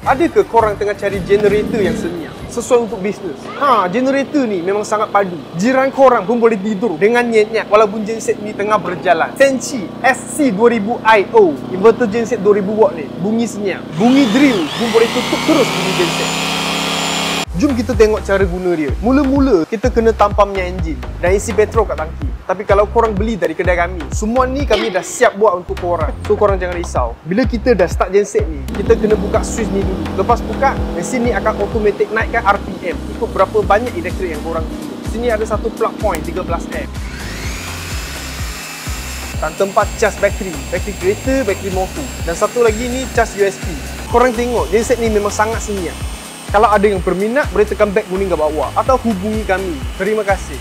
Adakah korang tengah cari generator yang senyap sesuai untuk bisnes? Generator ni memang sangat padu. Jiran korang pun boleh tidur dengan nyenyak walaupun genset ni tengah berjalan. Senchi SC2000IO inverter genset 2000 watt ni bunyi senyap. Bunyi drill pun boleh tutup terus bunyi genset. Jom kita tengok cara guna dia. Mula-mula kita kena tampamnya enjin dan isi petrol kat tangki. Tapi kalau korang beli dari kedai kami, semua ni kami dah siap buat untuk korang. So korang jangan risau. Bila kita dah start genset ni, kita kena buka switch ni dulu. Lepas buka, mesin ni akan automatic naikkan RPM ikut berapa banyak elektrik yang korang guna. Sini ada satu plug point 13A. Dan tempat cas bateri kereta, bateri motor. Dan satu lagi ni cas USB. Korang tengok, genset ni memang sangat senyap. Kalau ada yang berminat, boleh tekan back kuning ke bawah atau hubungi kami. Terima kasih.